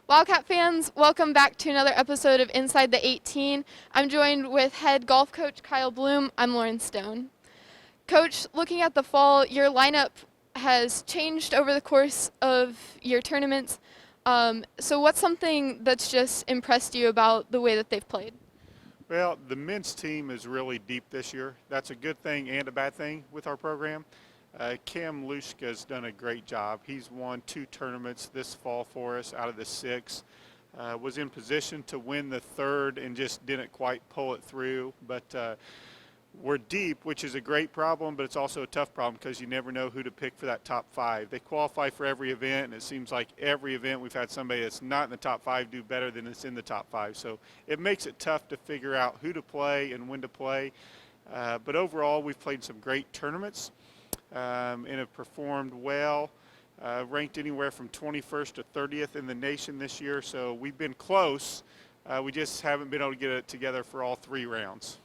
Wildcat fans, welcome back to another episode of Inside the 18. I'm joined with head golf coach Kyle Bloom. I'm Lauren Stone. Coach, looking at the fall, your lineup has changed over the course of your tournaments. So what's something that's just impressed you about the way that they've played? Well, the men's team is really deep this year. That's a good thing and a bad thing with our program. Cam Lushka's done a great job. He's won 2 tournaments this fall for us out of the 6. Was in position to win the 3rd and just didn't quite pull it through. But we're deep, which is a great problem, but it's also a tough problem because you never know who to pick for that top 5. They qualify for every event, and it seems like every event we've had somebody that's not in the top 5 do better than it's in the top 5. So it makes it tough to figure out who to play and when to play. But overall, we've played some great tournaments and have performed well. Ranked anywhere from 21st to 30th in the nation this year, so we've been close. We just haven't been able to get it together for all 3 rounds.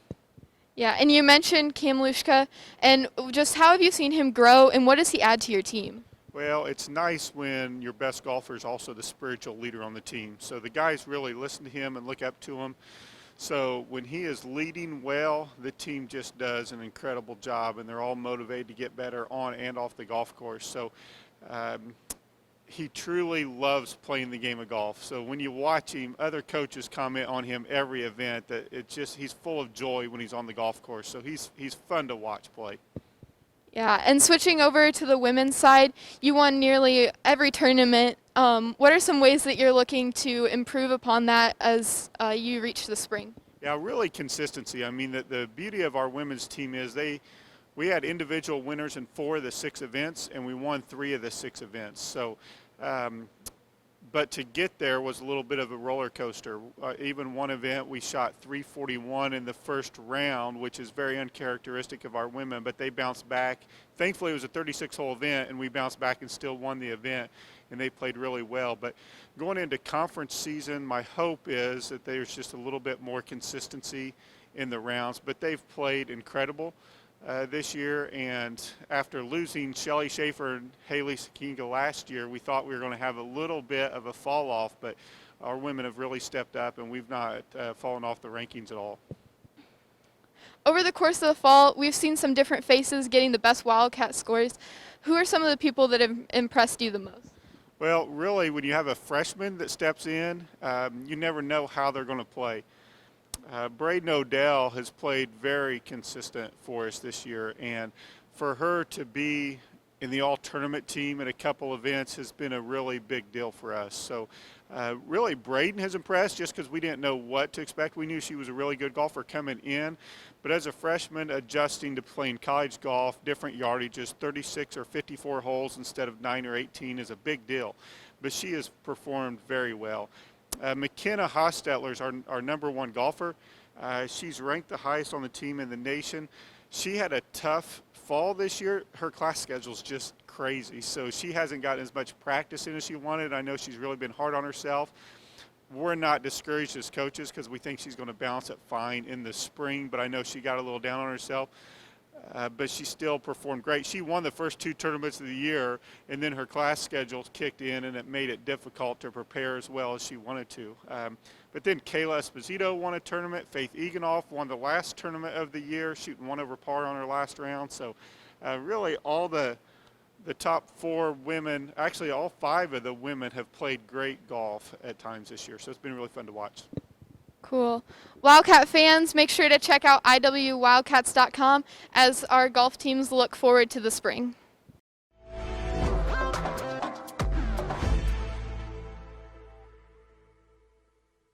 Yeah, and you mentioned Cam Lushka, and just how have you seen him grow, and what does he add to your team? Well, it's nice when your best golfer is also the spiritual leader on the team. So the guys really listen to him and look up to him. So when he is leading well, the team just does an incredible job, and they're all motivated to get better on and off the golf course. So he truly loves playing the game of golf. So when you watch him, other coaches comment on him every event that he's full of joy when he's on the golf course. So he's fun to watch play. Yeah, and switching over to the women's side, you won nearly every tournament. What are some ways that you're looking to improve upon that as you reach the spring? Yeah, really consistency. I mean, the beauty of our women's team is we had individual winners in 4 of the 6 events, and we won 3 of the 6 events. So, but to get there was a little bit of a roller coaster. Even one event, we shot 341 in the first round, which is very uncharacteristic of our women, but they bounced back. Thankfully, it was a 36-hole event, and we bounced back and still won the event, and they played really well. But going into conference season, my hope is that there's just a little bit more consistency in the rounds, but they've played incredible this year, and after losing Shelly Schaefer and Haley Sakinga last year, we thought we were going to have a little bit of a fall off, but our women have really stepped up, and we've not fallen off the rankings at all. Over the course of the fall, we've seen some different faces getting the best Wildcat scores. Who are some of the people that have impressed you the most? Well, really, when you have a freshman that steps in, you never know how they're going to play. Braden Odell has played very consistent for us this year, and for her to be in the all-tournament team at a couple events has been a really big deal for us. So really Braden has impressed just because we didn't know what to expect. We knew she was a really good golfer coming in, but as a freshman adjusting to playing college golf, different yardages, 36 or 54 holes instead of 9 or 18 is a big deal. But she has performed very well. McKenna Hostetler is our number 1 golfer. She's ranked the highest on the team in the nation. She had a tough fall this year. Her class schedule is just crazy, so she hasn't gotten as much practice in as she wanted. I know she's really been hard on herself. We're not discouraged as coaches because we think she's going to balance it fine in the spring, but I know she got a little down on herself. But she still performed great. She won the first 2 tournaments of the year, and then her class schedule kicked in, and it made it difficult to prepare as well as she wanted to. But then Kayla Esposito won a tournament. Faith Eganoff won the last tournament of the year, shooting 1 over par on her last round. So really all the top 4 women, actually all 5 of the women have played great golf at times this year. So it's been really fun to watch. Cool. Wildcat fans, make sure to check out iwwildcats.com as our golf teams look forward to the spring.